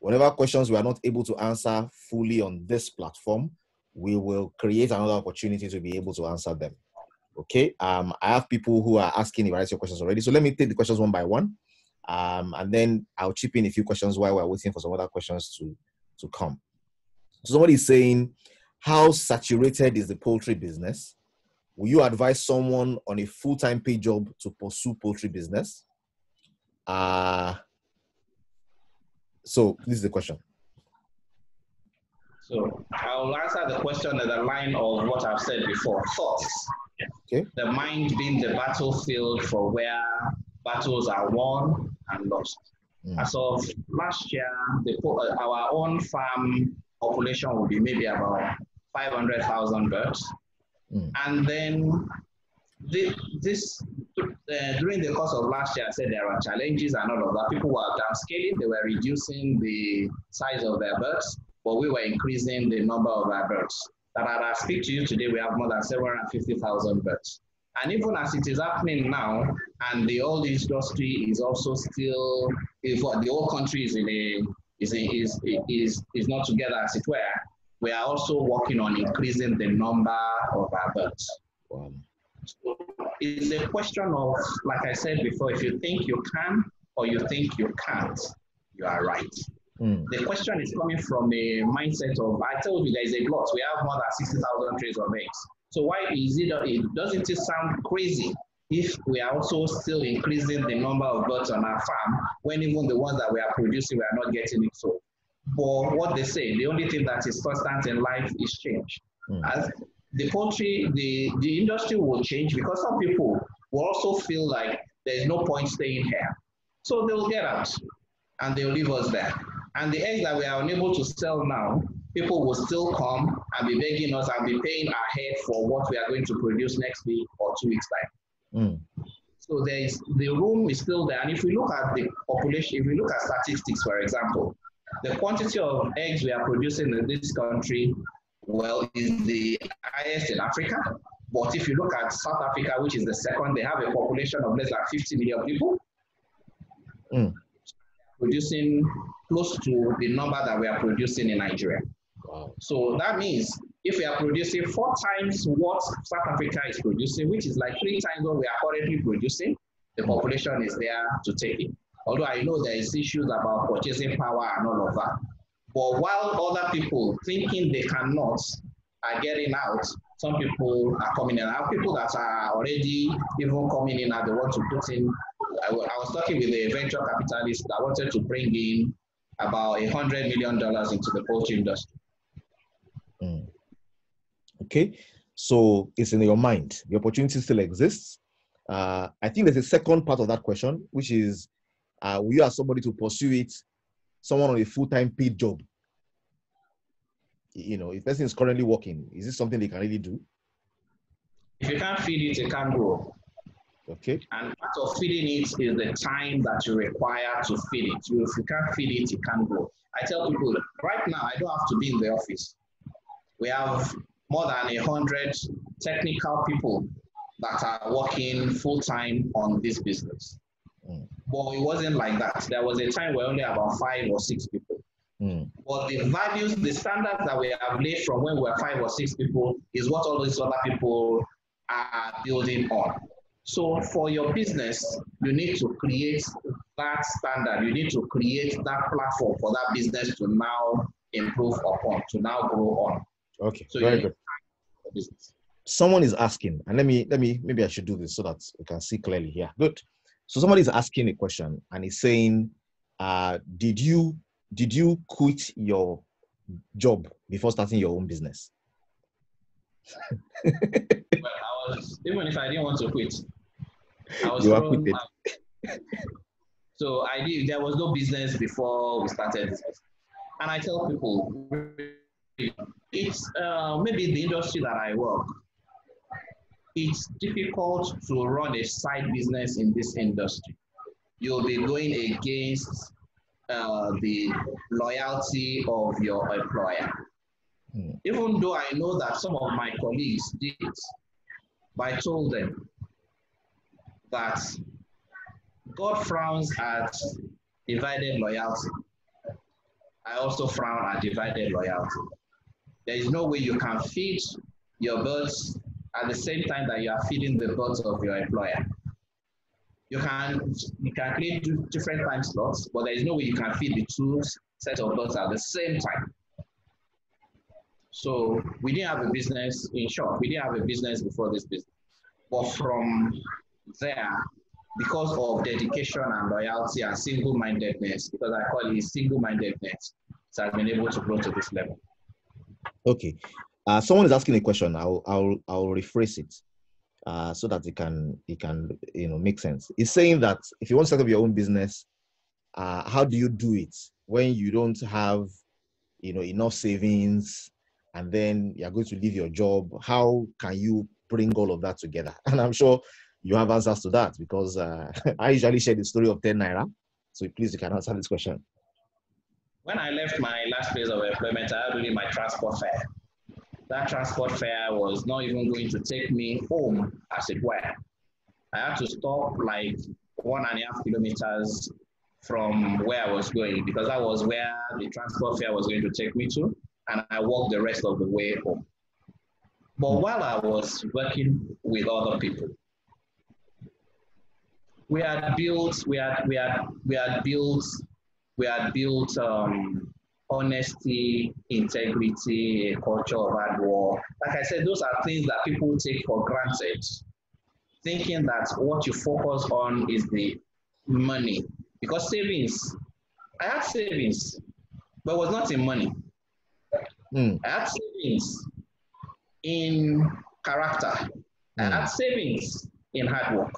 Whenever questions we are not able to answer fully on this platform, we will create another opportunity to be able to answer them. Okay. I have people who are asking a variety of questions already. So let me take the questions one by one. And then I'll chip in a few questions while we're waiting for some other questions to come. So somebody is saying, how saturated is the poultry business? Will you advise someone on a full-time paid job to pursue poultry business? So this is the question. So I'll answer the question in the line of what I've said before. Thoughts. Okay. The mind being the battlefield for where battles are won and lost. As of last year, our own farm population will be maybe about 500,000 birds. And then during the course of last year, I said there are challenges and all of that. People were downscaling, they were reducing the size of their birds, but we were increasing the number of our birds. That as I speak to you today, we have more than 750,000 birds. And even as it is happening now, and the oil industry is also still, if the whole country is not together as it were, we are also working on increasing the number of our birds. Wow. So it's a question of, like I said before, if you think you can or you think you can't, you are right. The question is coming from a mindset of, I told you there is a glut. We have more than 60,000 trays of eggs. So why is doesn't it sound crazy if we are also still increasing the number of birds on our farm when even the ones that we are producing, we are not getting it sold? But what they say, the only thing that is constant in life is change. As the poultry, the industry will change because some people will also feel like there is no point staying here. So they will get out and they will leave us there. And the eggs that we are unable to sell now, people will still come and be begging us and be paying ahead for what we are going to produce next week or 2 weeks' time. So the room is still there. And if we look at the population, if we look at statistics, for example, the quantity of eggs we are producing in this country, well, is the highest in Africa. But if you look at South Africa, which is the second, they have a population of less than 50 million people. Producing close to the number that we are producing in Nigeria. Wow. So that means if we are producing 4 times what South Africa is producing, which is like 3 times what we are currently producing, the population is there to take it. Although I know there is issues about purchasing power and all of that. But while other people thinking they cannot are getting out, some people are coming in. I have people that are already even coming in and they want to put in. I was talking with a venture capitalist that wanted to bring in about $100 million into the poultry industry. Okay, so it's in your mind. The opportunity still exists. I think there's a second part of that question, which is, will you ask somebody to pursue it, someone on a full-time paid job? You know, if person is currently working, is this something they can really do? If you can't feed it, it can't grow. Okay. And part of feeding it is the time that you require to feed it. If you can't feed it, it can't grow. I tell people, right now, I don't have to be in the office. We have more than 100 technical people that are working full-time on this business. But it wasn't like that. There was a time where only about 5 or 6 people. But the values, the standards that we have laid from when we were 5 or 6 people is what all these other people are building on. So for your business, you need to create that standard. You need to create that platform for that business to now improve upon, to now grow on. Okay, so very good. Someone is asking, and maybe I should do this so that we can see clearly here. Good. So somebody is asking a question and he's saying, did you quit your job before starting your own business? Well, even if I didn't want to quit, I was thrown. So I did. There was no business before we started this. And I tell people, it's maybe the industry that I work. It's difficult to run a side business in this industry. You'll be going against the loyalty of your employer. Even though I know that some of my colleagues did, but I told them that God frowns at divided loyalty. I also frown at divided loyalty. There is no way you can feed your birds at the same time that you are feeding the birds of your employer. You can create different time slots, but there is no way you can feed the two sets of birds at the same time. So we didn't have a business, in short, we didn't have a business before this business. But from there, because of dedication and loyalty and single-mindedness, because I call it single-mindedness, it has been able to grow to this level. Okay. Someone is asking a question. I'll rephrase it so that it can make sense. It's saying that if you want to set up your own business, how do you do it when you don't have enough savings, and then you're going to leave your job? How can you bring all of that together? And I'm sure you have answers to that, because I usually share the story of 10 naira. So please, you can answer this question. When I left my last place of employment, I had only my transport fare. That transport fare was not even going to take me home, as it were. I had to stop like 1.5 kilometers from where I was going, because that was where the transport fare was going to take me to, and I walked the rest of the way home. But while I was working with other people, we had built honesty, integrity, a culture of hard work. Like I said, those are things that people take for granted, thinking that what you focus on is the money. Because savings, I had savings, but it was not in money. I had savings in character. I had savings in hard work.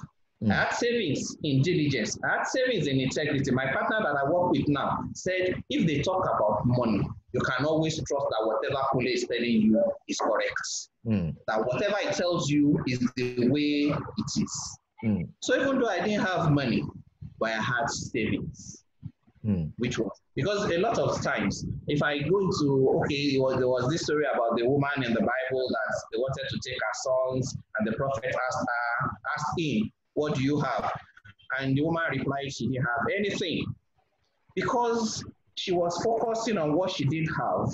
I had savings in diligence. I had savings in integrity. My partner that I work with now said, if they talk about money, you can always trust that whatever Kule is telling you is correct. That whatever it tells you is the way it is. So even though I didn't have money, but I had savings, which was, because a lot of times, if I go into, there was this story about the woman in the Bible that they wanted to take her sons, and the prophet asked him, what do you have? And the woman replied she didn't have anything, because she was focusing on what she didn't have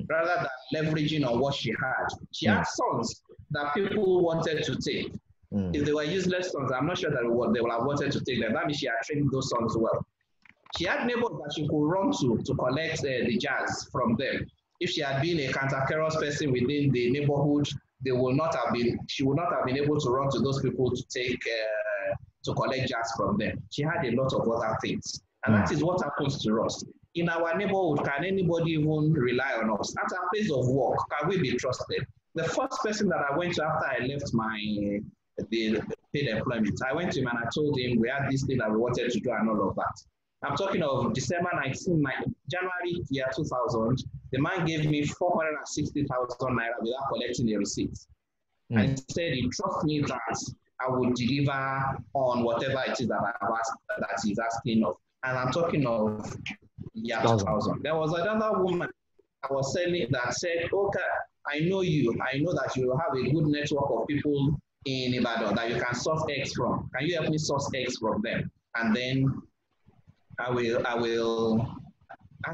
rather than leveraging on what she had. She had sons that people wanted to take. If they were useless sons, I'm not sure that they would have wanted to take them. That means she had trained those sons well. She had neighbors that she could run to collect the jars from them. If she had been a cantankerous person within the neighborhood, she would not have been able to run to those people to collect jars from them. She had a lot of other things. And that is what happens to us. In our neighborhood, can anybody even rely on us? At our place of work, can we be trusted? The first person that I went to after I left the paid employment, I went to him and I told him we had this thing that we wanted to do and all of that. I'm talking of December 19, January year 2000. The man gave me 460,000 naira without collecting a receipt. And he said he trusts me that I will deliver on whatever it is that I've asked, that he's asking of. And I'm talking of year 2000. There was another woman I was selling that said, okay, I know you. I know that you have a good network of people in Ibadan that you can source eggs from. Can you help me source eggs from them? And then I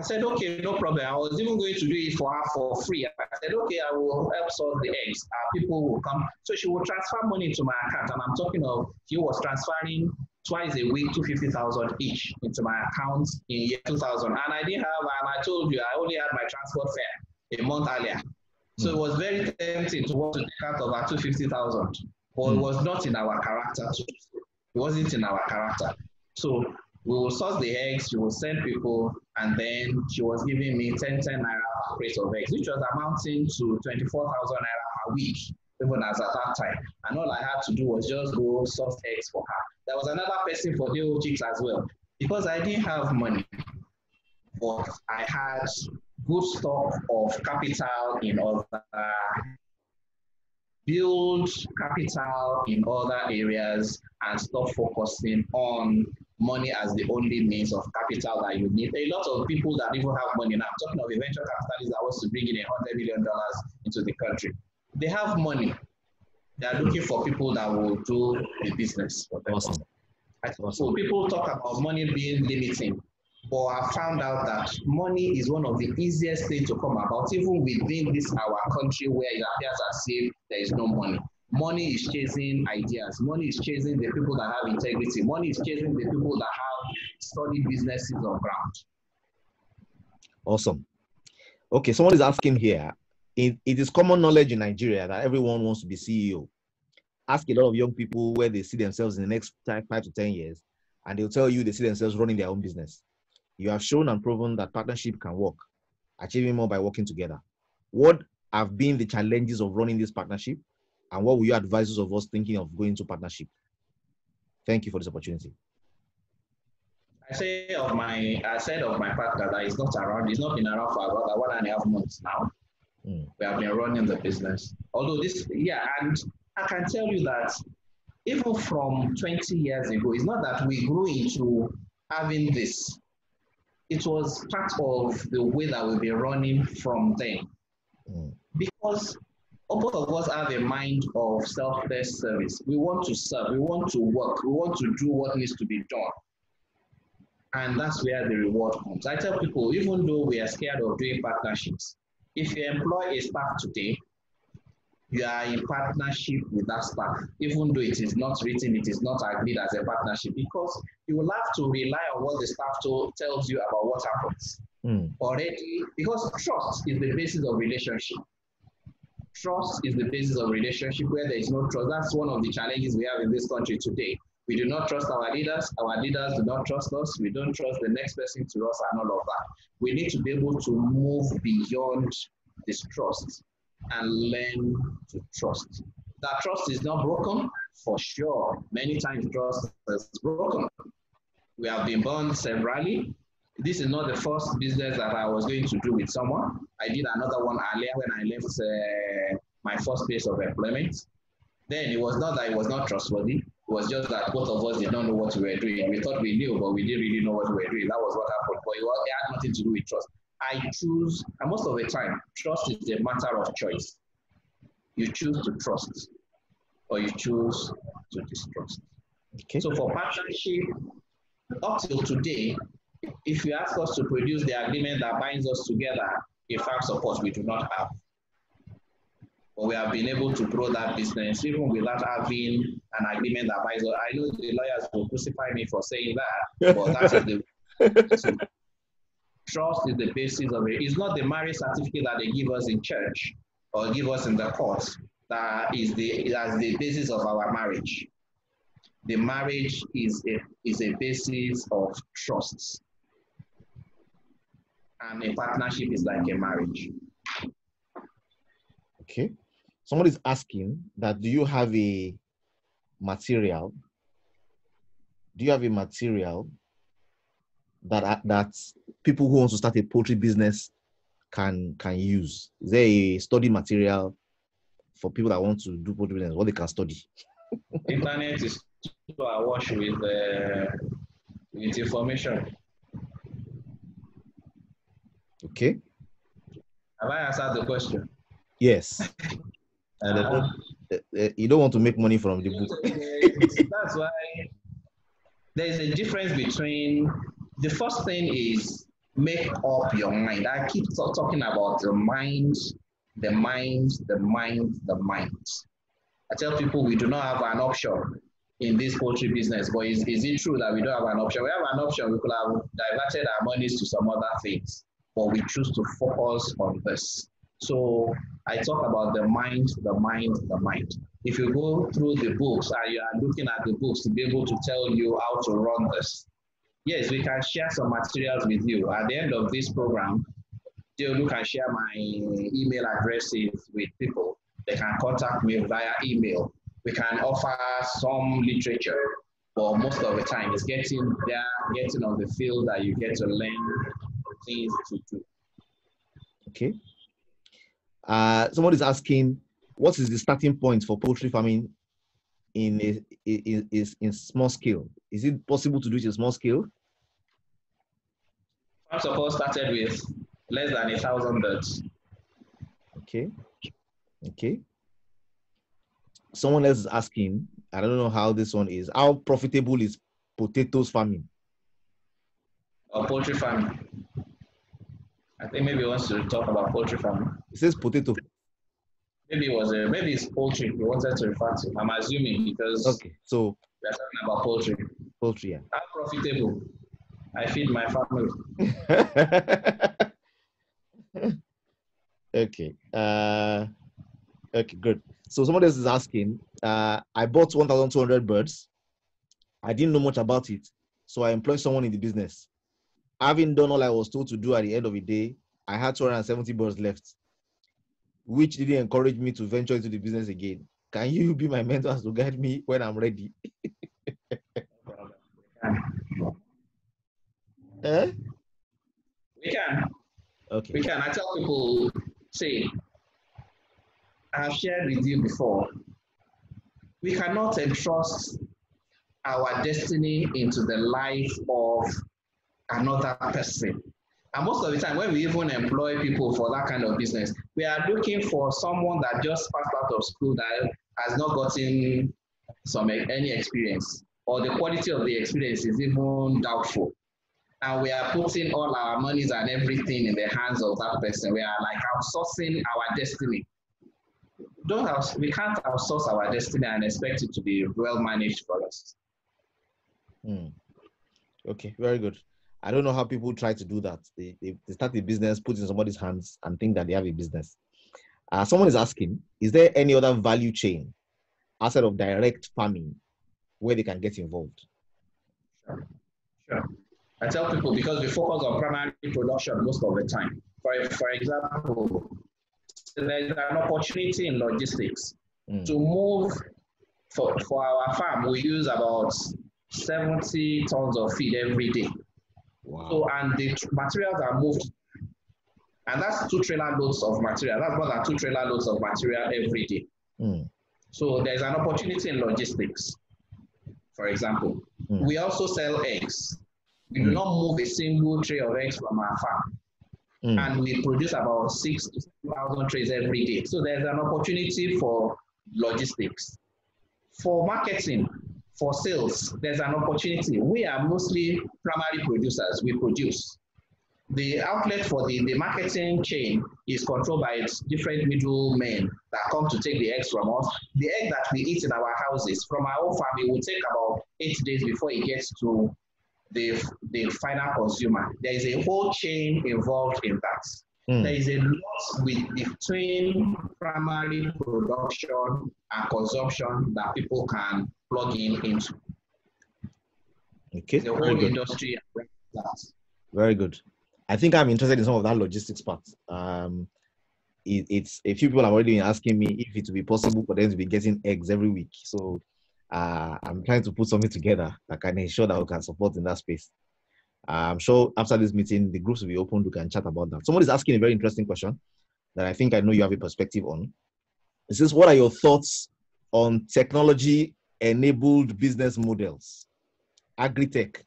said, okay, no problem. I was even going to do it for her for free. I said, okay, I will help source the eggs. People will come. So she will transfer money to my account. And I'm talking of, she was transferring twice a week, 250,000 each into my account in year 2000. And I didn't have, and I told you, I only had my transport fare a month earlier. So it was very tempting to want to take out of our 250,000. But it was not in our character. It wasn't in our character. So we will source the eggs, she will send people, and then she was giving me 10 naira per crate of eggs, which was amounting to 24,000 naira per week, even as at that time. And all I had to do was just go source eggs for her. There was another person for the old chicks as well, because I didn't have money, but I had good stock of capital in other, build capital in other areas, and stop focusing on money as the only means of capital that you need. A lot of people that even have money now, I'm talking of a venture capitalists that wants to bring in $100 million into the country. They have money. They are looking for people that will do the business for them. Awesome. So people talk about money being limiting. But I found out that money is one of the easiest things to come about, even within this our country where it appears as if there is no money. Money is chasing ideas. Money is chasing the people that have integrity. Money is chasing the people that have solid businesses on ground. Awesome. Okay, someone is asking here, it is common knowledge in Nigeria that everyone wants to be CEO. Ask a lot of young people where they see themselves in the next 5 to 10 years, and they'll tell you they see themselves running their own business. You have shown and proven that partnership can work, achieving more by working together. What have been the challenges of running this partnership, and what will you advise those of us thinking of going to partnership? Thank you for this opportunity. I said of my partner that is not around. He's not been around for about 1.5 months now. We have been running the business. Although and I can tell you that even from 20 years ago, it's not that we grew into having this. It was part of the way that we've been running from then. Because both of us have a mind of selfless service. We want to serve, we want to work, we want to do what needs to be done. And that's where the reward comes. I tell people, even though we are scared of doing partnerships, if you employ a staff today, you are in partnership with that staff, even though it is not written, it is not agreed as a partnership, because you will have to rely on what the staff tells you about what happens. Already, because trust is the basis of relationship. Trust is the basis of relationship. Where there is no trust, that's one of the challenges we have in this country today. We do not trust our leaders do not trust us, we don't trust the next person to us and all of that. We need to be able to move beyond this trust and learn to trust. That trust is not broken, for sure. Many times trust is broken. We have been burned severally. This is not the first business that I was going to do with someone. I did another one earlier when I left my first place of employment. Then it was not that it was not trustworthy. It was just that both of us did not know what we were doing. We thought we knew, but we didn't really know what we were doing. That was what happened. But it had nothing to do with trust. I choose, and most of the time, trust is a matter of choice. You choose to trust, or you choose to distrust. Okay. So for partnership, up till today, if you ask us to produce the agreement that binds us together, in fact, support we do not have. But we have been able to grow that business even without having an agreement that binds us. I know the lawyers will crucify me for saying that, but that is the trust is the basis of it. It's not the marriage certificate that they give us in church or give us in the court that is the basis of our marriage. The marriage is a basis of trust. And a partnership is like a marriage. Okay. Someone is asking that, do you have a material? Do you have a material that people who want to start a poultry business can use? Is there a study material for people that want to do poultry business, what they can study? Internet is awash with information. Okay. Have I answered the question? Yes. You don't want to make money from the book. That's why there's a difference between, the first thing is make up your mind. I keep talking about the mind, the mind, the mind, the mind. I tell people we do not have an option in this poultry business, but is it true that we don't have an option? We have an option. We could have diverted our monies to some other things, but we choose to focus on this. So I talk about the mind, the mind, the mind. If you go through the books and you are looking at the books to be able to tell you how to run this, yes, we can share some materials with you. At the end of this program, you can share my email addresses with people. They can contact me via email. We can offer some literature, but most of the time it's getting there, getting on the field that you get to learn things to do. Okay. Someone is asking, what is the starting point for poultry farming in small scale? Is it possible to do it in small scale? First of all, started with less than 1,000 birds. Okay. Okay. Someone else is asking, I don't know how this one is, how profitable is potatoes farming? poultry farming. I think maybe he wants to talk about poultry farming. It says potato. Maybe it's poultry he wanted to refer to. I'm assuming because okay, so we're talking about poultry. Poultry, yeah. How profitable? I feed my family. Okay. Okay, good. So somebody else is asking, I bought 1,200 birds. I didn't know much about it, so I employed someone in the business. Having done all I was told to do at the end of the day, I had 270 birds left, which didn't encourage me to venture into the business again. Can you be my mentor to guide me when I'm ready? Eh? We can. Okay. We can. I tell people, say, I've shared with you before, we cannot entrust our destiny into the life of another person. And most of the time, when we even employ people for that kind of business, we are looking for someone that just passed out of school that has not gotten any experience, or the quality of the experience is even doubtful. And we are putting all our monies and everything in the hands of that person. We are like outsourcing our destiny. We can't outsource our destiny and expect it to be well managed for us. Okay, very good. I don't know how people try to do that. They start a business, put it in somebody's hands, and think that they have a business. Someone is asking, is there any other value chain outside of direct farming where they can get involved? Sure. I tell people, because we focus on primary production most of the time. For example, there's an opportunity in logistics. To move for our farm, we use about 70 tons of feed every day. Wow. So, and the materials are moved, and that's 2 trailer loads of material. That's more than 2 trailer loads of material every day. So there's an opportunity in logistics. For example, we also sell eggs. We do not move a single tray of eggs from our farm. And we produce about 6,000 to 7,000 trays every day. So there's an opportunity for logistics. For marketing, for sales, there's an opportunity. We are mostly primary producers. We produce. The outlet for the marketing chain is controlled by different middlemen that come to take the eggs from us. The egg that we eat in our houses from our own farm, it will take about 8 days before it gets to the final consumer. There is a whole chain involved in that. There is a lot between primary production and consumption that people can plug into. Okay. The whole industry. Very good. I think I'm interested in some of that logistics part. It's a few people have already been asking me if it would be possible for them to be getting eggs every week. So I'm trying to put something together that can ensure that we can support in that space. I'm sure after this meeting, the groups will be open. We can chat about that. Somebody's asking a very interesting question that I think I know you have a perspective on. It says, what are your thoughts on technology-enabled business models, agri-tech,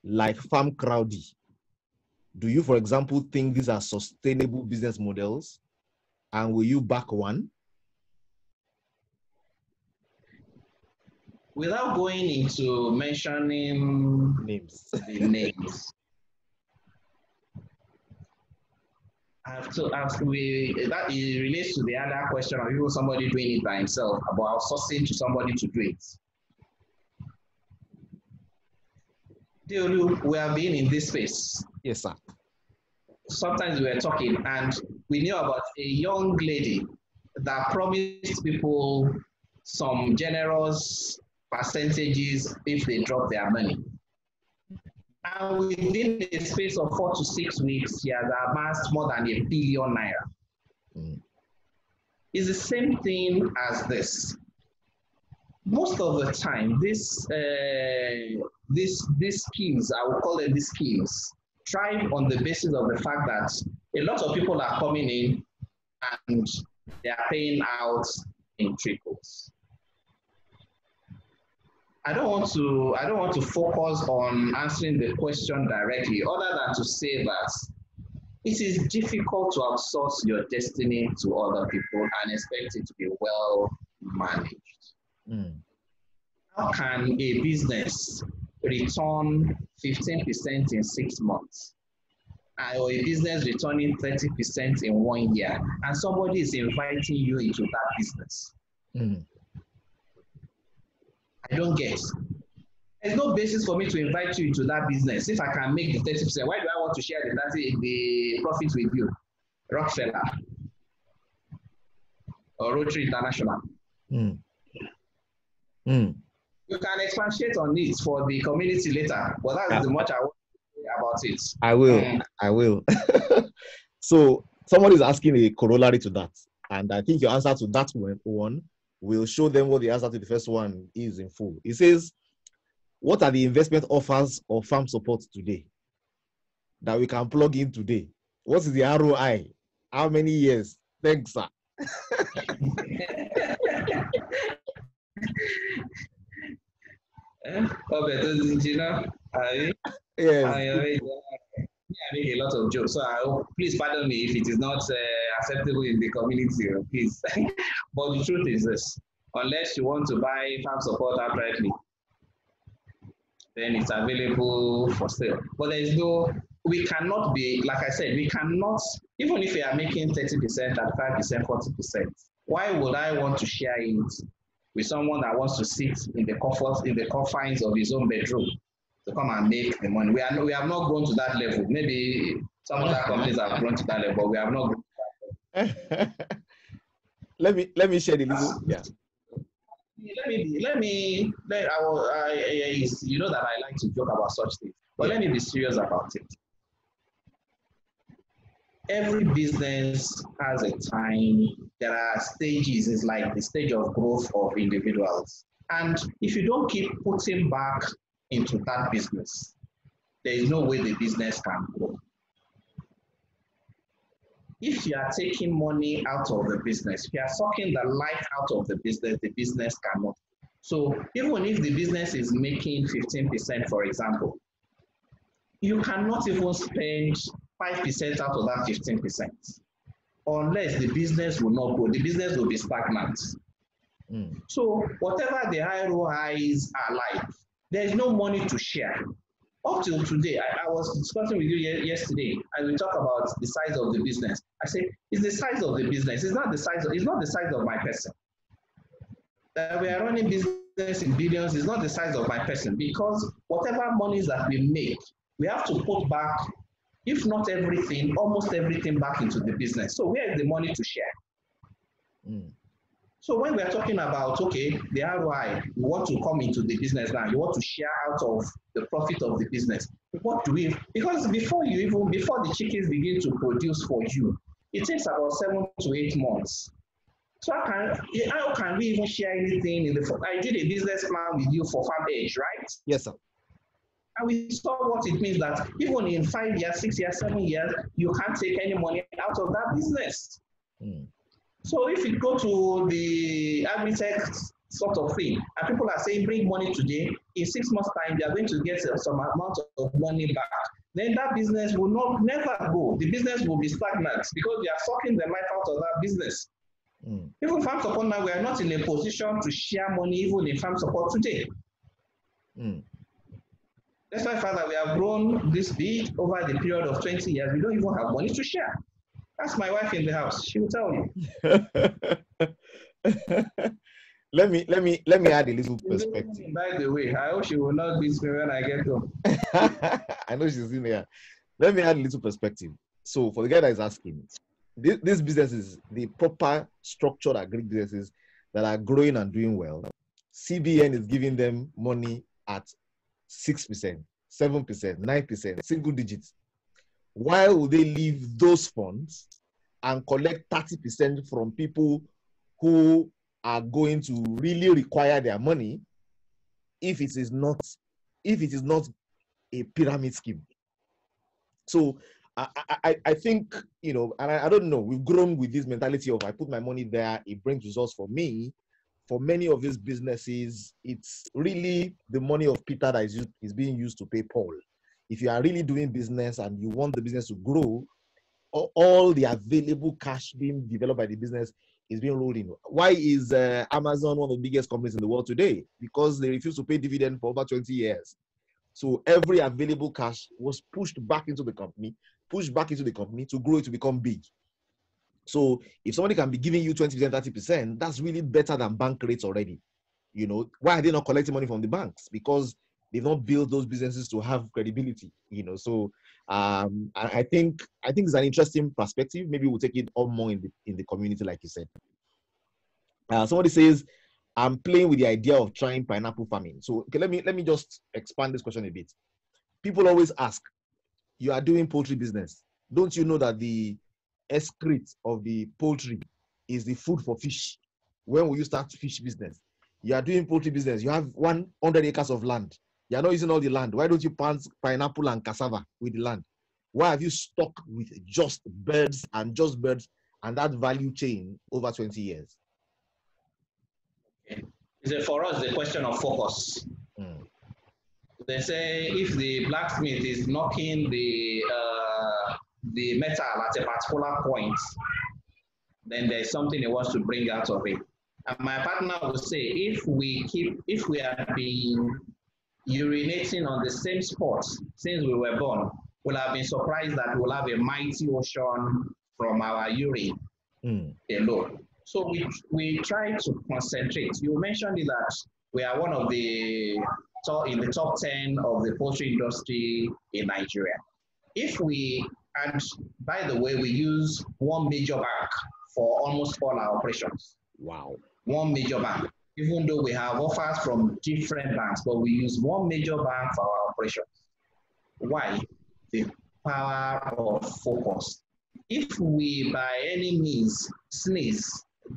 like Farm Crowdy? Do you, for example, think these are sustainable business models? And will you back one? Without going into mentioning the names, I have to ask, that it relates to the other question of even somebody doing it by himself, about outsourcing to somebody to do it. We have been in this space. Yes, sir. Sometimes we were talking and we knew about a young lady that promised people some generous percentages if they drop their money. And within a space of 4 to 6 weeks, she has amassed more than R1 billion. It's the same thing as this. Most of the time, these schemes, I will call it these schemes, thrive on the basis of the fact that a lot of people are coming in and they are paying out in trickles. I don't want to focus on answering the question directly, other than to say that it is difficult to outsource your destiny to other people and expect it to be well managed. How can a business, return 15% in 6 months, or a business returning 30% in 1 year, and somebody is inviting you into that business? I don't get. There's no basis for me to invite you into that business if I can make the 30%. Why do I want to share the profit with you? Rockefeller or Rotary International. You can expatiate on it for the community later, but that's the much I want to say about it. I will. So somebody is asking a corollary to that, and I think your answer to that one will show them what the answer to the first one is in full. It says, what are the investment offers of farm support today that we can plug in today? What is the ROI? How many years? Thanks, sir. Yes. I make a lot of jokes, so please pardon me if it is not acceptable in the community, please. But the truth is this: unless you want to buy farm support outrightly, then it's available for sale. But there is no, we cannot be, like I said, we cannot, even if we are making 30%, 35%, 40%, why would I want to share it with someone that wants to sit in the comfort, in the confines of his own bedroom to come and make the money? We have not gone to that level. Maybe some other companies have gone to that level, but we have not gone to that level. Let me share the little, yeah. Let me, you know that I like to joke about such things, but let me be serious about it. Every business has a time, there are stages, it's like the stage of growth of individuals. And if you don't keep putting back into that business, there is no way the business can grow. If you are taking money out of the business, if you are sucking the life out of the business cannot. So even if the business is making 15%, for example, you cannot even spend 5% out of that 15%, unless the business will not grow. The business will be stagnant. So whatever the ROIs are like, there is no money to share. Up till today, I was discussing with you yesterday, and we talk about the size of the business. I say, it's the size of the business. It's not the size of my person. That we are running business in billions is not the size of my person, because whatever monies that we make, we have to put back, if not everything, almost everything back into the business. So where is the money to share? So when we are talking about, okay, the ROI, you want to come into the business now, you want to share out of the profit of the business. What do we, because before the chickens begin to produce for you, it takes about 7 to 8 months. So how can we even share anything in the, I did a business plan with you for Farm Edge, right? Yes, sir. And we saw what it means that even in 5 years, 6 years, 7 years, you can't take any money out of that business. So if you go to the agri-tech sort of thing, and people are saying bring money today, in 6 months' time, they are going to get some amount of money back, then that business will never go. The business will be stagnant because they are sucking the life out of that business. Even farm support now, we are not in a position to share money even in farm support today. That's why, Father, we have grown this big over the period of 20 years. We don't even have money to share. That's my wife in the house. She will tell you. let me add a little perspective. By the way, I hope she will not beat me when I get home. I know she's in here. Let me add a little perspective. So for the guy that is asking, this business is the proper structured agri businesses that are growing and doing well. CBN is giving them money at 6%, 7%, 9%, single digits. Why would they leave those funds and collect 30% from people who are going to really require their money if it is not a pyramid scheme? So I think, you know, and I don't know, we've grown with this mentality of I put my money there, it brings results for me. For many of these businesses, it's really the money of Peter that is being used to pay Paul. If you are really doing business and you want the business to grow, all the available cash being developed by the business is being rolled in. Why is Amazon one of the biggest companies in the world today? Because they refuse to pay dividend for over 20 years. So every available cash was pushed back into the company to grow it to become big. So if somebody can be giving you 20%, 30%, that's really better than bank rates already. You know, why are they not collecting money from the banks? Because they've not built those businesses to have credibility, you know. So I think it's an interesting perspective. Maybe we'll take it on more in the community, like you said. Somebody says, I'm playing with the idea of trying pineapple farming. So okay, let me just expand this question a bit. People always ask, you are doing poultry business. Don't you know that the excrete of the poultry is the food for fish? When will you start fish business? You are doing poultry business. You have 100 acres of land. You are not using all the land. Why don't you plant pineapple and cassava with the land? Why have you stuck with just birds and that value chain over 20 years? For us, the question of focus. They say if the blacksmith is knocking the metal at a particular point, then there's something he wants to bring out of it. And my partner will say, if we have been urinating on the same spot since we were born, we'll have been surprised that we'll have a mighty ocean from our urine alone. So we try to concentrate. You mentioned that we are one of the in the top 10 of the poultry industry in Nigeria. And by the way, we use one major bank for almost all our operations. Wow. One major bank. Even though we have offers from different banks, but we use one major bank for our operations. Why? The power of focus. If we by any means sneeze,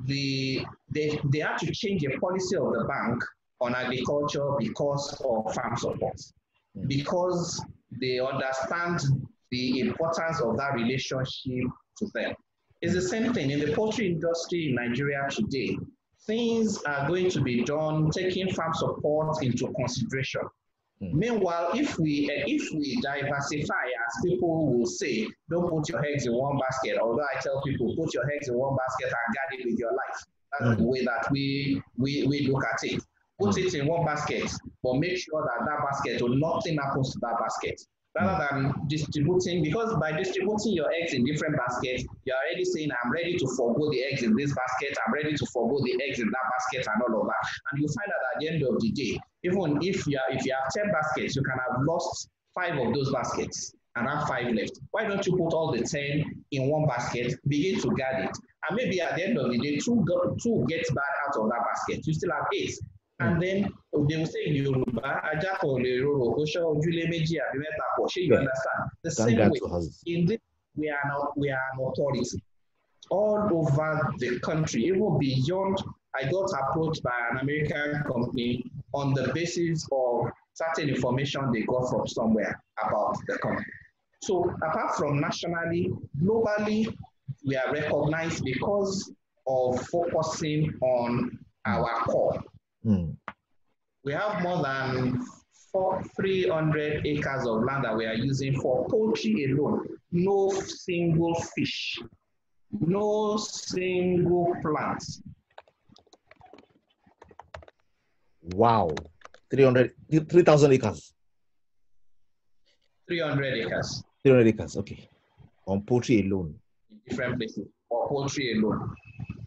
they have to change the policy of the bank on agriculture because of farm support, because they understand the importance of that relationship to them. It's the same thing in the poultry industry in Nigeria today. Things are going to be done taking farm support into consideration. Meanwhile, if we diversify, as people will say, don't put your eggs in one basket, although I tell people, put your eggs in one basket and guard it with your life. That's the way that we look at it. Put it in one basket, but make sure that basket or nothing happens to that basket. Rather than distributing, because by distributing your eggs in different baskets, you're already saying, I'm ready to forgo the eggs in this basket, I'm ready to forgo the eggs in that basket and all of that. And you find that at the end of the day, even if you have 10 baskets, you can have lost 5 of those baskets and have 5 left. Why don't you put all the 10 in one basket, begin to guard it, and maybe at the end of the day, 2 gets bad out of that basket. You still have 8. And then they will say in Yoruba, you understand? The same way, in this, we are an authority all over the country, even beyond. I got approached by an American company on the basis of certain information they got from somewhere about the company. So apart from nationally, globally, we are recognized because of focusing on our core. We have more than 300 acres of land that we are using for poultry alone. No single fish, no single plant. Wow, 3,000 acres. 300 acres. 300 acres, okay. On poultry alone. In different places, or poultry alone.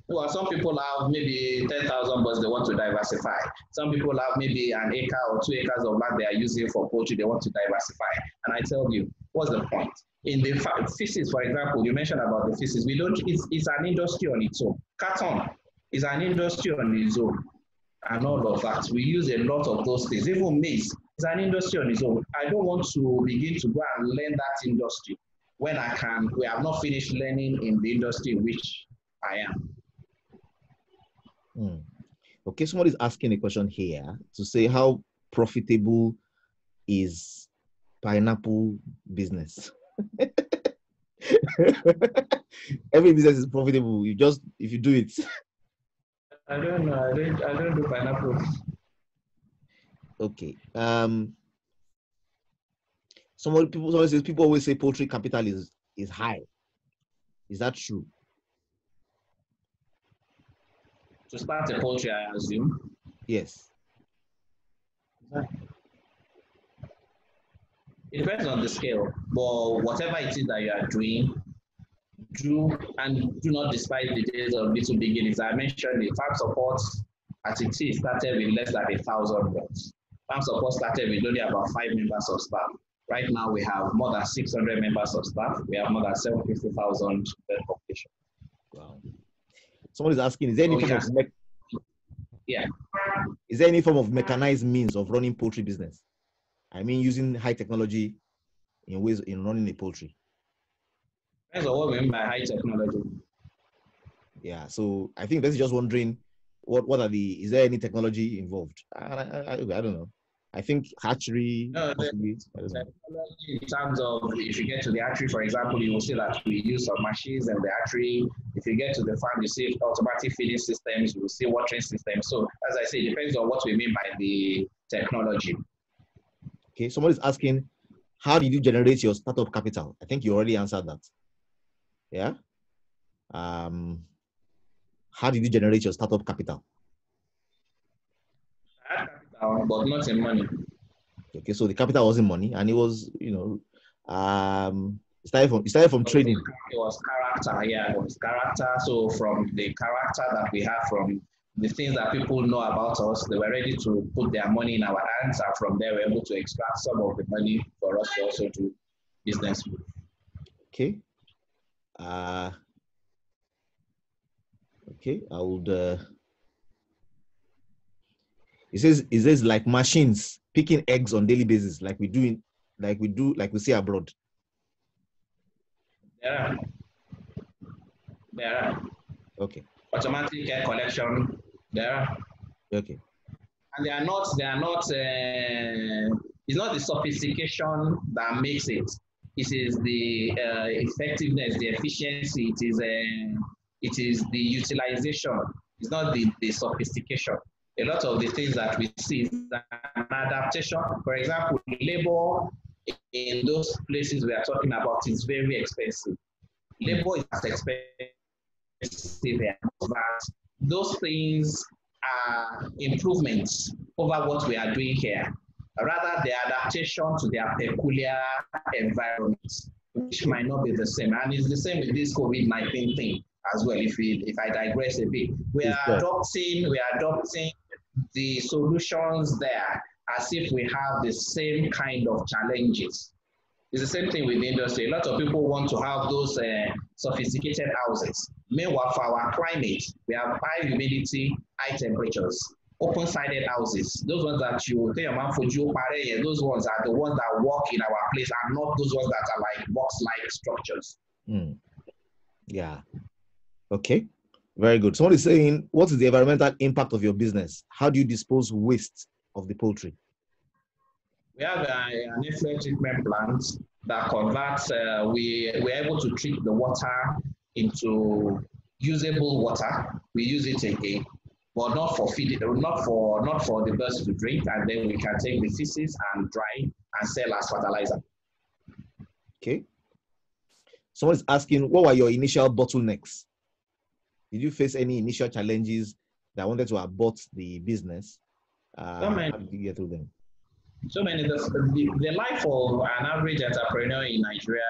Well, some people have maybe 10,000, but they want to diversify. Some people have maybe an acre or 2 acres of land they are using for poultry, they want to diversify. And I tell you, what's the point? In the feces, for example, you mentioned about the feces. It's an industry on its own. Cotton is an industry on its own. And all of that. We use a lot of those things. Even maize is an industry on its own. I don't want to begin to go and learn that industry when we have not finished learning in the industry in which I am. Okay, somebody's asking a question here to say how profitable is pineapple business? Every business is profitable. If you do it. I don't know. I don't do pineapple. Okay. People always say poultry capital is high. Is that true? To start a poultry, I assume. Yes. It depends on the scale, but whatever it is that you are doing, do not despise the days of little beginnings. I mentioned the farm support as it is started with less than 1,000 birds. Farm support started with only about 5 members of staff. Right now we have more than 600 members of staff. We have more than 750,000 bird population. Wow. Someone is asking, is there any form of is there any form of mechanized means of running poultry business? I mean, using high technology in ways in running a poultry. That's what we mean by high technology. Yeah, so I think that's just wondering is there any technology involved? I don't know. I think hatchery, possibly, I don't know. In terms of, if you get to the hatchery, for example, you will see that we use some machines and the hatchery. If you get to the farm, you see automatic feeding systems, you will see watering systems. So as I say, it depends on what we mean by the technology. Okay, someone is asking, how did you generate your startup capital? I think you already answered that. Yeah. How did you generate your startup capital? I had capital, but not in money. Okay, so the capital wasn't money, and it was, it started from trading. It was character, yeah, it was character. So from the character that we have, from the things that people know about us, they were ready to put their money in our hands, and from there we're able to extract some of the money for us to also do business with. Okay. Okay, I would. It says like machines picking eggs on daily basis, like we see abroad. There are. Okay. Automatic egg collection. There are. Okay. And they are not. It's not the sophistication that makes it. It is the effectiveness, the efficiency. It is the utilization. It's not the sophistication. A lot of the things that we see is an adaptation. For example, labor in those places we are talking about is very expensive. Labor is as expensive here, but those things are improvements over what we are doing here. Rather, the adaptation to their peculiar environments, which might not be the same. And it's the same with this COVID-19 thing as well. If I digress a bit, we are adopting the solutions there as if we have the same kind of challenges. It's the same thing with the industry. A lot of people want to have those sophisticated houses. Meanwhile, for our climate, we have high humidity, high temperatures, open-sided houses. Those ones that those ones are the ones that work in our place, and not those ones that are like box-like structures. Yeah. Okay. Very good. Someone is saying, what is the environmental impact of your business? How do you dispose waste of the poultry? We have an effluent treatment plant that converts, we're able to treat the water into usable water. We use it again, but not for feeding, not for the birds to drink, and then we can take the feces and dry and sell as fertilizer. Okay. Someone is asking, what were your initial bottlenecks? Did you face any initial challenges that wanted to abort the business? How did you get through them? So many. The life of an average entrepreneur in Nigeria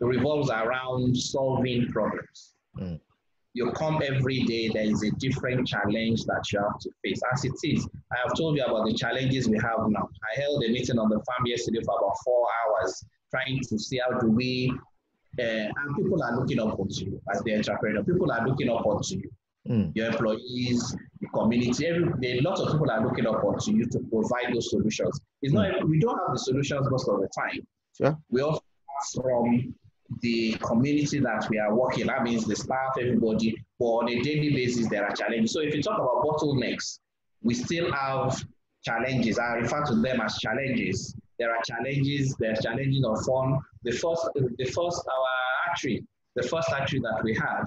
revolves around solving problems. You come every day, there is a different challenge that you have to face. As it is, I have told you about the challenges we have now. I held a meeting on the farm yesterday for about 4 hours, trying to see how do we, and people are looking up to you as the entrepreneur. People are looking up to you. Your employees, the community, a lot of people are looking up to you to provide those solutions. It's not, we don't have the solutions most of the time. Yeah. We also have from the community that we are working, that means the staff, everybody, but on a daily basis, there are challenges. So if you talk about bottlenecks, we still have challenges. I refer to them as challenges. There are challenges of fun. The first hatchery that we had,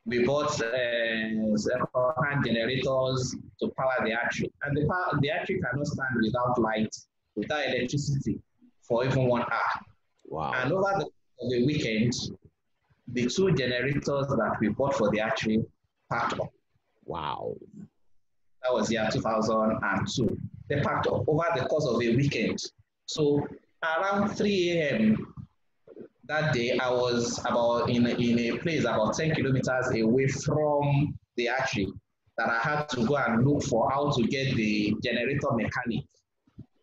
we bought hand generators to power the hatchery. And the hatchery cannot stand without light, without electricity for even 1 hour. Wow. And over the weekend, the 2 generators that we bought for the hatchery packed up. Wow. That was year 2002. They packed up over the course of a weekend. So around 3 a.m. that day, I was about in a place about 10 kilometers away from the archery that I had to go and look for how to get the generator mechanic.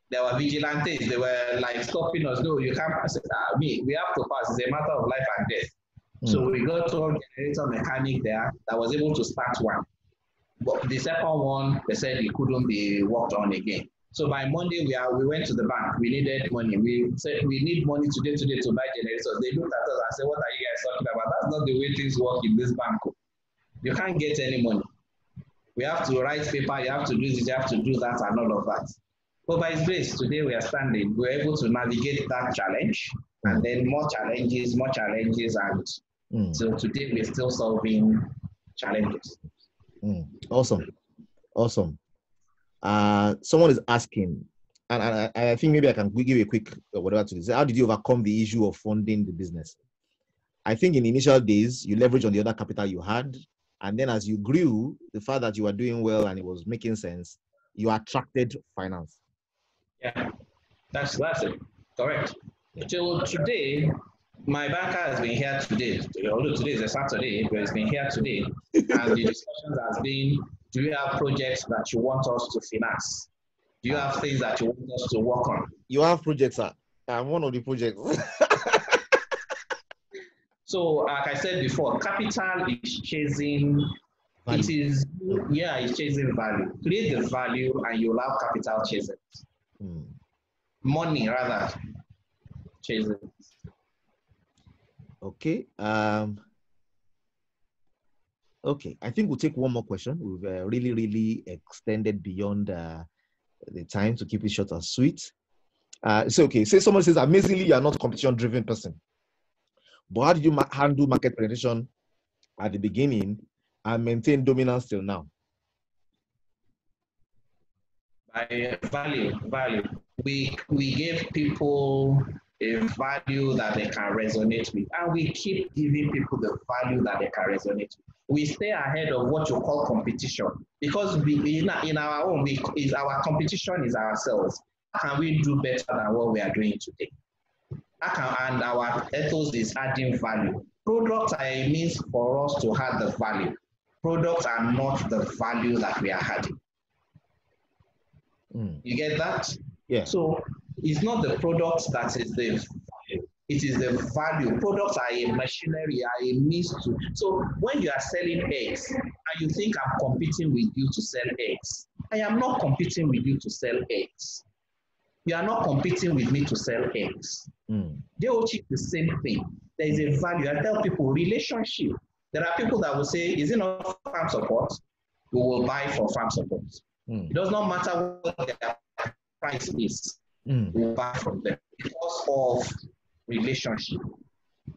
There were vigilantes, they were like stopping us. No, you can't pass it. We have to pass. It's a matter of life and death. So we got to a generator mechanic there that was able to start one. But the second one, they said it couldn't be worked on again. So by Monday, we went to the bank. We needed money. We said we need money today to buy generators. They looked at us and said, "What are you guys talking about? That's not the way things work in this bank. You can't get any money. We have to write paper. You have to do this. You have to do that, and all of that." But by His grace, today we are standing. We're able to navigate that challenge, and then more challenges, and so today we're still solving challenges. Awesome. Someone is asking, and I think maybe I can give you a quick whatever to this. How did you overcome the issue of funding the business? I think in the initial days, you leveraged on the other capital you had. And then as you grew, the fact that you were doing well and it was making sense, you attracted finance. Yeah, that's it. Correct. Yeah. Till today, my banker has been here today. Although today is a Saturday, but it's been here today. And the discussions has been, do you have projects that you want us to finance? Do you have things that you want us to work on? You have projects, sir. I'm one of the projects. So, like I said before, capital is chasing value. It's chasing value. Create the value and you'll have capital chasing. Money, rather, chasing. Okay. Okay. I think we'll take one more question. We've really extended beyond the time to keep it short and sweet. So, okay. Say someone says, amazingly, you are not a competition-driven person. But how did you handle market penetration at the beginning and maintain dominance till now? By value. We give people a value that they can resonate with, and we keep giving people the value that they can resonate with. We stay ahead of what you call competition, because in our own, our competition is ourselves. How can we do better than what we are doing today? And our ethos is adding value. Products are a means for us to add the value. Products are not the value that we are adding. You get that? Yeah. So it's not the products that is the value. It is the value. Products are a machinery, are a means to. So when you are selling eggs and you think I'm competing with you to sell eggs, I am not competing with you to sell eggs. You are not competing with me to sell eggs. They all check the same thing. There is a value. I tell people relationship. There are people that will say, is it not farm support? We will buy for farm support. It does not matter what their price is. We will buy from them because of relationship.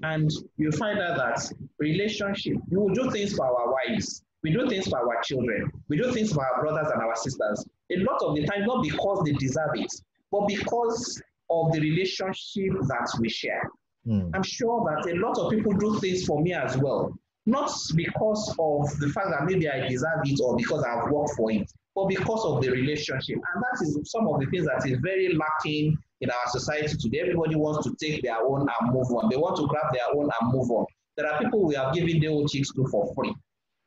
And you find out that relationship, we will do things for our wives. We do things for our children. We do things for our brothers and our sisters. A lot of the time, not because they deserve it, but because of the relationship that we share. I'm sure that a lot of people do things for me as well, not because of the fact that maybe I deserve it or because I've worked for it, but because of the relationship. And that is some of the things that is very lacking in our society today. Everybody wants to take their own and move on. They want to grab their own and move on. There are people we have given their own chicks to for free.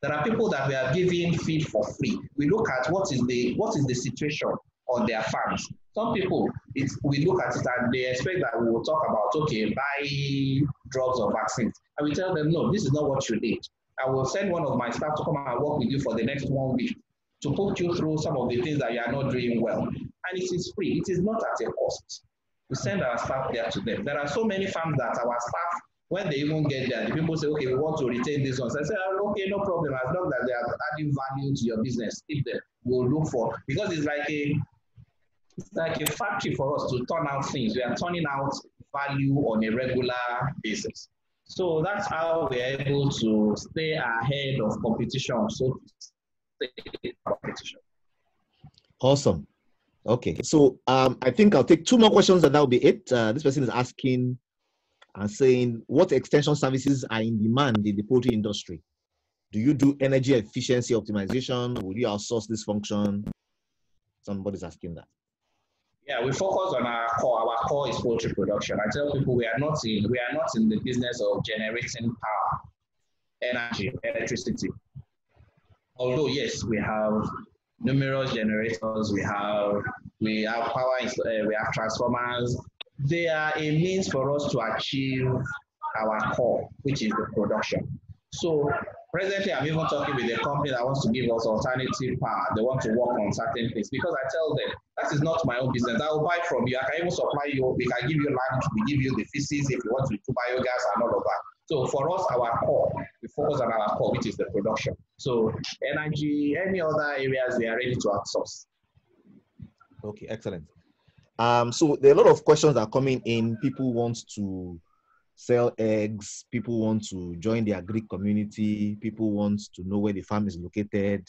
There are people that we are giving feed for free. We look at what is the situation on their farms. Some people, we look at it and they expect that we will talk about, okay, buy drugs or vaccines. And we tell them, no, this is not what you need. I will send one of my staff to come and work with you for the next 1 week to put you through some of the things that you are not doing well. And it is free. It is not at a cost. We send our staff there to them. There are so many farms that our staff, when they even get there, the people say, okay, we want to retain these ones. I say, okay, no problem. As long as they are adding value to your business, keep them. We'll look for, because it's like a factory for us to turn out things. We are turning out value on a regular basis. So that's how we are able to stay ahead of competition. So competition. Awesome. Okay. So I think I'll take 2 more questions and that will be it. This person is asking and saying, what extension services are in demand in the poultry industry? Do you do energy efficiency optimization? Will you outsource this function? Somebody's asking that. Yeah, we focus on our core. Our core is poultry production. I tell people we are not in the business of generating power, energy, electricity. Although yes, we have numerous generators, we have power, we have transformers. They are a means for us to achieve our core, which is the production. So presently, I'm even talking with a company that wants to give us alternative power. They want to work on certain things because I tell them that is not my own business. I will buy from you. I can even supply you. We can give you land. We give you the feces if you want to do biogas and all of that. So for us, our core, we focus on our core, which is the production. So energy, any other areas, we are ready to outsource. Okay, excellent. So there are a lot of questions that are coming in. People want to sell eggs. People want to join the Agric community. People want to know where the farm is located.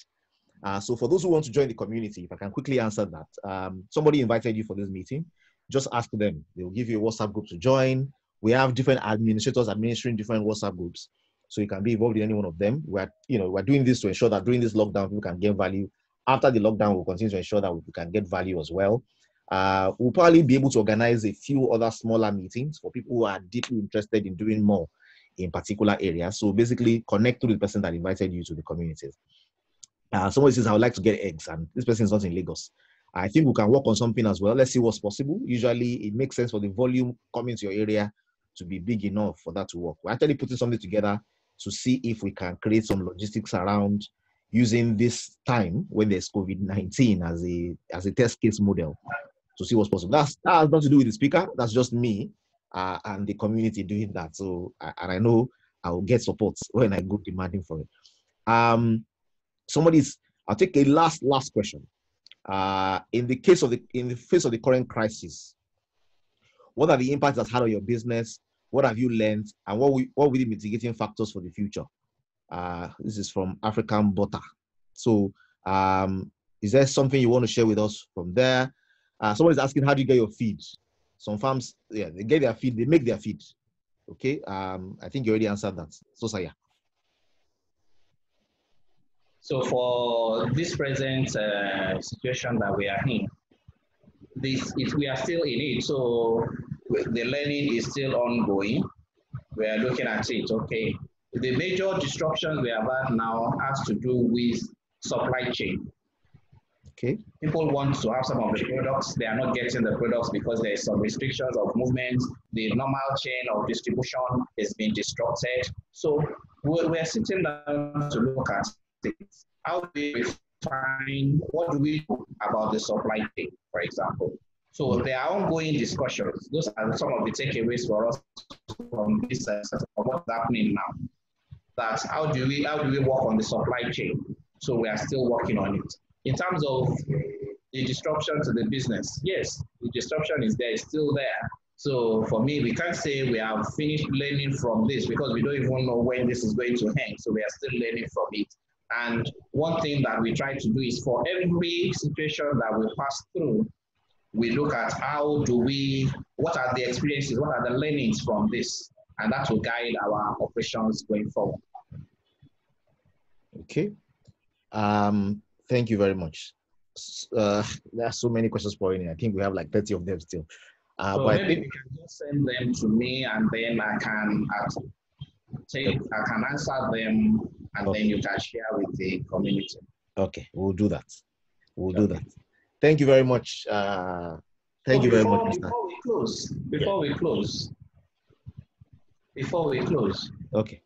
So for those who want to join the community, if I can quickly answer that, somebody invited you for this meeting, just ask them. They will give you a WhatsApp group to join. We have different administrators administering different WhatsApp groups, so you can be involved in any one of them. We're doing this to ensure that during this lockdown, people can get value. After the lockdown, we'll continue to ensure that we can get value as well. We'll probably be able to organize a few other smaller meetings for people who are deeply interested in doing more in particular areas. So basically, connect to the person that invited you to the community. Somebody says, I would like to get eggs, and this person is not in Lagos. I think we can work on something as well. Let's see what's possible. Usually, it makes sense for the volume coming to your area to be big enough for that to work. We're actually putting something together to see if we can create some logistics around using this time when there's COVID-19 as a test case model to see what's possible. That has nothing to do with the speaker. That's just me and the community doing that. So, and I know I will get support when I go demanding for it. I'll take a last question. In the face of the current crisis, what are the impacts that's had on your business? What have you learned? And what will be the mitigating factors for the future? This is from African Butter. So is there something you want to share with us from there? Someone is asking, how do you get your feed? Some farms, yeah, they get their feed, they make their feed. Okay, I think you already answered that. So, Saya. So for this present situation that we are in, we are still in it. So the learning is still ongoing. We are looking at it. Okay, the major disruptions we have had now has to do with supply chain. Okay. People want to have some of the products. They are not getting the products because there is some restrictions of movement. The normal chain of distribution is being disrupted. So we're sitting down to look at it. How do we define, what do we do about the supply chain, for example? So there are ongoing discussions. Those are some of the takeaways for us from this of what's happening now. That's how do we work on the supply chain? So we are still working on it. In terms of the disruption to the business, yes, the disruption is there, it's still there. So for me, we can't say we have finished learning from this because we don't even know when this is going to end. So we are still learning from it. And one thing that we try to do is for every situation that we pass through, we look at what are the experiences, what are the learnings from this, and that will guide our operations going forward. Okay. Thank you very much. There are so many questions pouring in. I think we have like 30 of them still. So but maybe you can just send them to me, and then I can answer them, and then you can share with the community. Okay, we'll do that. We'll do that. Thank you very much. Thank you very much. Before we close. Okay.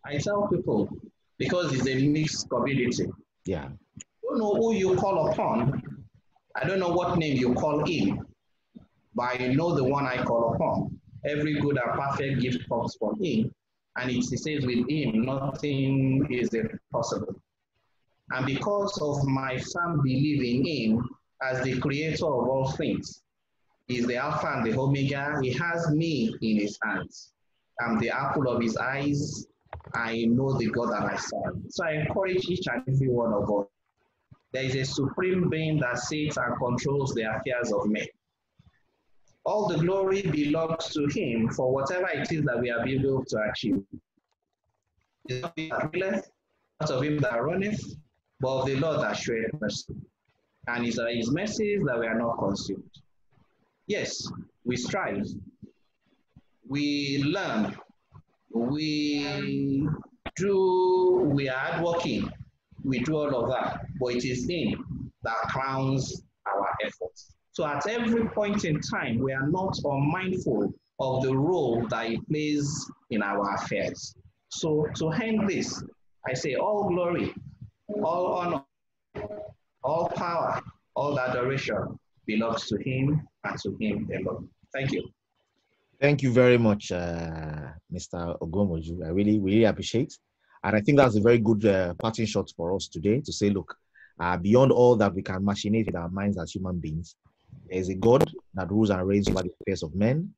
I tell people, because it's a mixed community. Yeah. I don't know who you call upon. I don't know what name you call in, but I know the one I call upon. Every good and perfect gift comes from him. And it says with him, nothing is impossible. And because of my firm belief in him as the creator of all things, he's the Alpha and the Omega. He has me in his hands. I'm the apple of his eyes. I know the God that I serve. So I encourage each and every one of us. There is a supreme being that sits and controls the affairs of men. All the glory belongs to him for whatever it is that we are able to achieve. It's not of him that willeth, not of him that runneth, but of the Lord that showeth mercy. And it's his mercies that we are not consumed. Yes, we strive, we learn, we we are hardworking, we do all of that, but it is Him that crowns our efforts. So at every point in time, we are not unmindful of the role that He plays in our affairs. So to end this, I say all glory, all honor, all power, all adoration belongs to Him and to Him alone. Thank you. Thank you very much, Mr. Ogomoju. I really appreciate. And I think that's a very good parting shot for us today to say, look, beyond all that we can machinate with our minds as human beings, there is a God that rules and reigns over the affairs of men.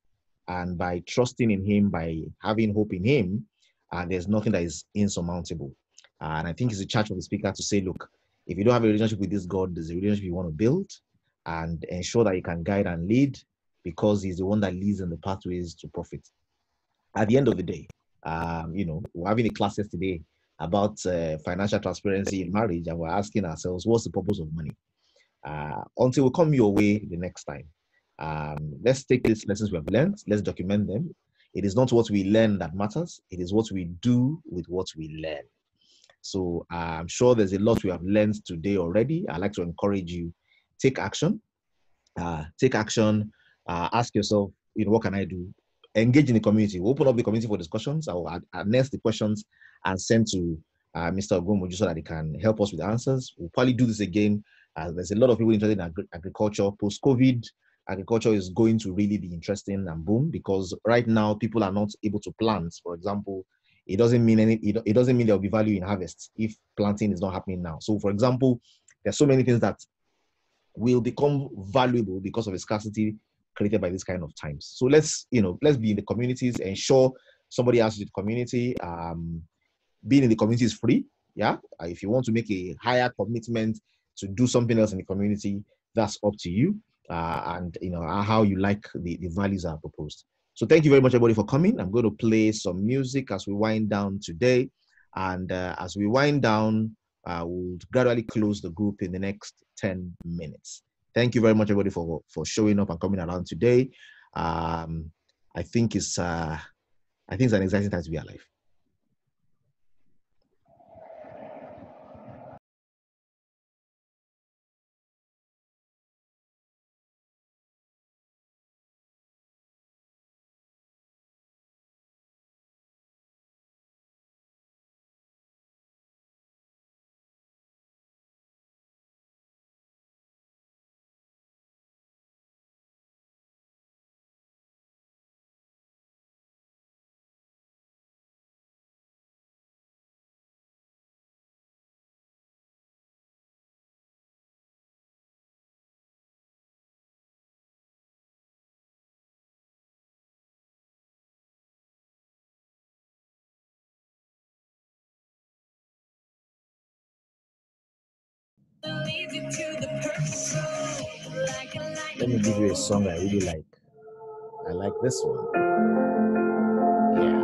And by trusting in Him, by having hope in Him, there's nothing that is insurmountable. And I think it's a charge for the speaker to say, look, if you don't have a relationship with this God, there's a relationship you want to build and ensure that He can guide and lead, because He's the one that leads in the pathways to profit. At the end of the day, we're having a class today about financial transparency in marriage, and we're asking ourselves, what's the purpose of money? Until we come your way the next time, let's take these lessons we have learned, let's document them. It is not what we learn that matters, it is what we do with what we learn. So I'm sure there's a lot we have learned today already. I'd like to encourage you, take action. Ask yourself, what can I do? Engage in the community. We'll open up the community for discussions. I will annex the questions and send to Mr. Ogomoju so that he can help us with the answers. We'll probably do this again. There's a lot of people interested in agriculture. Post-COVID, agriculture is going to really be interesting and boom, because right now people are not able to plant. For example, it doesn't mean there'll be value in harvest if planting is not happening now. So, for example, there's so many things that will become valuable because of the scarcity created by this kind of times. So let's be in the communities, ensure somebody else in the community. Being in the community is free. Yeah. If you want to make a higher commitment to do something else in the community, that's up to you. And how you like the values are proposed. So thank you very much, everybody, for coming. I'm going to play some music as we wind down today. And as we wind down, we'll gradually close the group in the next 10 minutes. Thank you very much, everybody, for showing up and coming around today. I think it's an exciting time to be alive. Let me give you a song I really like. I like this one. Yeah.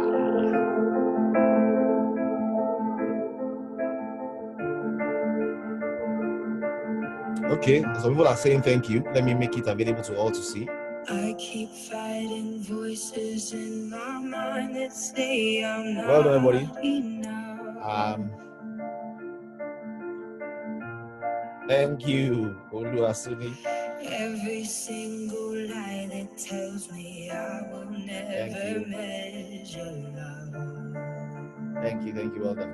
Okay, some people are saying thank you. Let me make it available to all to see. I keep fighting voices in my mind that say I'm not. Well done, everybody. Enough. Thank you, Oluwasuni. Every single lie that tells me I will never measure love. Thank you, well done.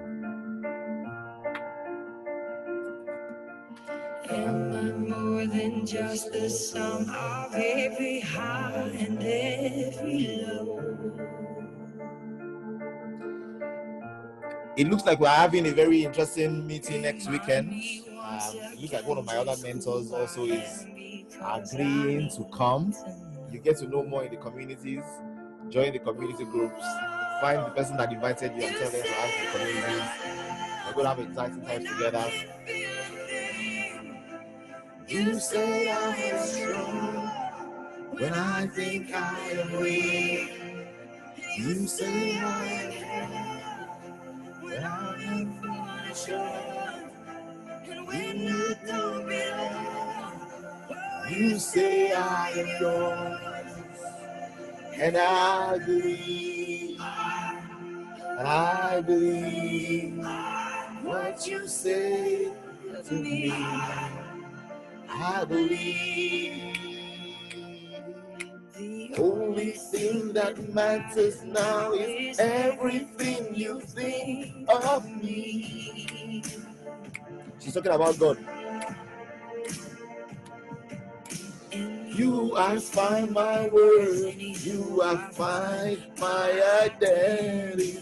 Am I more than just the sum of every high and every low? It looks like we're having a very interesting meeting next weekend. It looks like one of my other mentors also is agreeing to come. You get to know more in the communities, join the community groups, find the person that invited you and tell them to ask the communities. We're going to have exciting times together. You say I am strong when I think I am weak. You say I am strong when I am foolish. And when I don't belong. You say I am yours, and I believe what you say to me. I believe the only thing that matters now is everything you think of me. She's talking about God. You, I find my worth. You, I find my identity.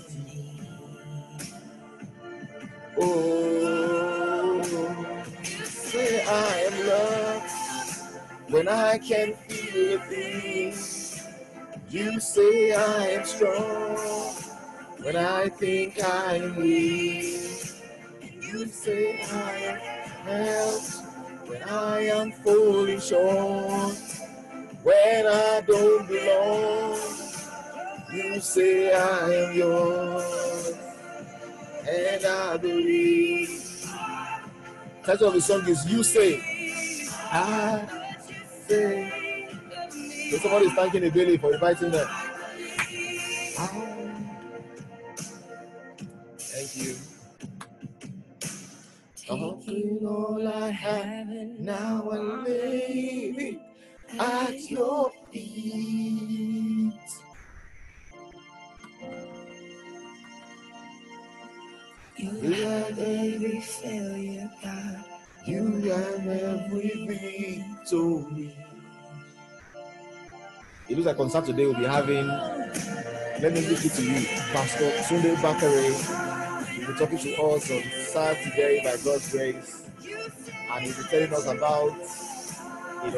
Oh, say I am loved when I can feel a thing. You say I am strong when I think I am weak. You say I am helped when I am falling short. When I don't belong, you say I am yours, and I believe. The title of the song is You Say, I Say. So somebody is thanking the Billy for inviting them. Thank you. Taking all I have, now I'm laying at your feet. You have every failure, God. You have every victory. It looks like on Saturday we'll be having, let me give it to you, Pastor Sunday Bakare. He'll be talking to us on Saturday by God's grace. And he'll be telling us about,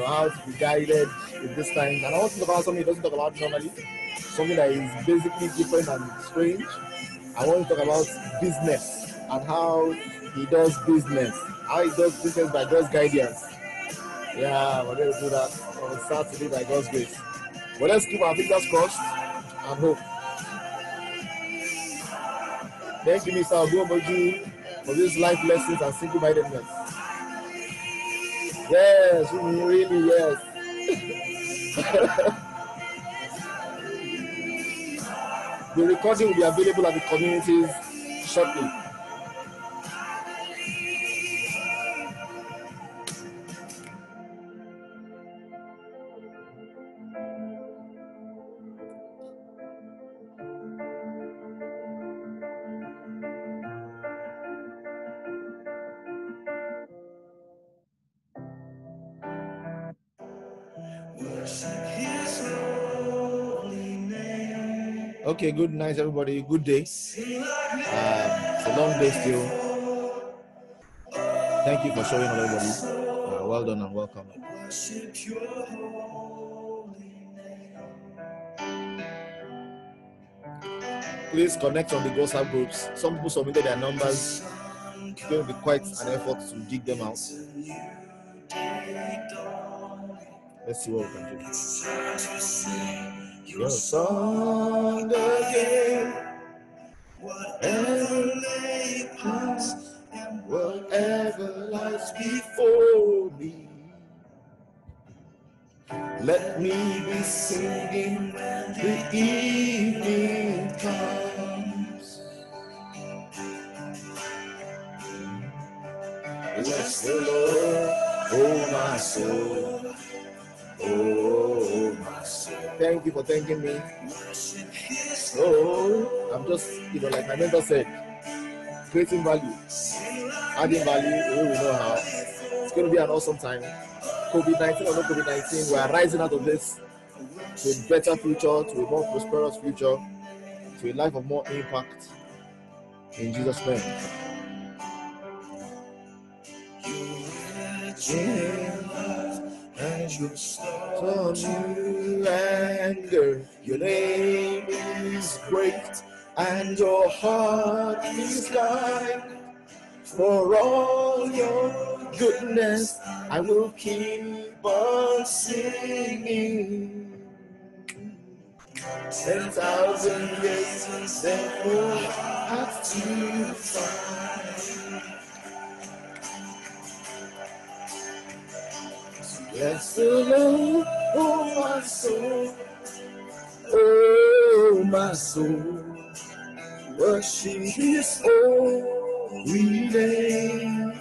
how to be guided in this time. And I want to talk about something he doesn't talk about normally, something that is basically different and strange. I want to talk about business and how he does business, how he does business by God's guidance. Yeah, we're going to do that on Saturday by God's grace. But let's keep our fingers crossed and hope. Thank you, Mr. Abuomoju, for these life lessons and single-mindedness. Yes, really, yes. The recording will be available at the communities shortly. Okay, good night, everybody. Good day. It's a long day still. Thank you for showing up, everybody. Well done and welcome. Please connect on the WhatsApp groups. Some people submitted their numbers. It's going to be quite an effort to dig them out. Let's see what we can do. Your song again. Whatever lay past and whatever lies before me. Let me be singing when the evening comes. Bless the Lord, oh my soul, oh my soul. Thank you for thanking me. Oh, I'm just, like my mentor said, creating value, adding value, we know how. It's going to be an awesome time. COVID-19 or no COVID-19, we are rising out of this to a better future, to a more prosperous future, to a life of more impact. In Jesus' name. And you start new anger. Your name is great, and your heart is kind. For all your goodness, I will keep on singing. 10,000 years, therefore have to find. Bless the Lord, oh my soul. Oh my soul. Worship His holy name.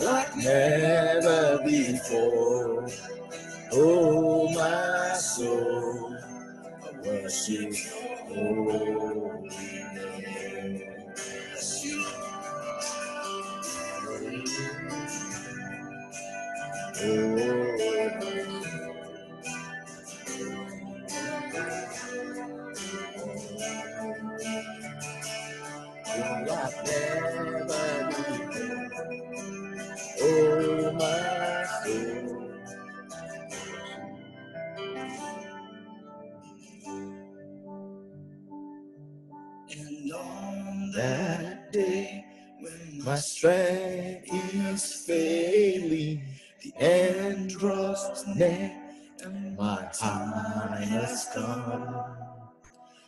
Like never before. Oh my soul. Worship holy name. Oh my soul. And on that day when my strength is failing, the end draws near and my time has come.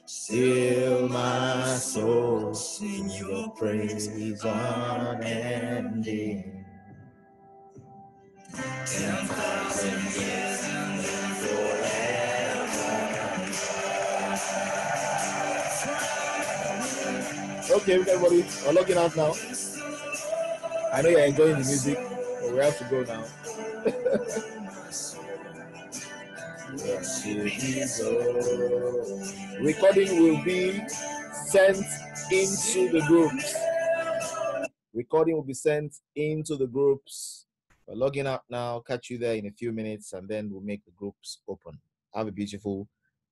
Still my soul sings your praise unending. 10,000 years and then forever. Okay, everybody, we're logging out now. I know you're enjoying the music, but we have to go now. Recording will be sent into the groups. Recording will be sent into the groups. We're logging out now. Catch you there in a few minutes, and then we'll make the groups open. Have a beautiful,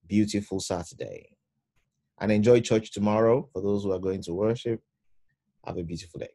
beautiful Saturday. And enjoy church tomorrow for those who are going to worship. Have a beautiful day.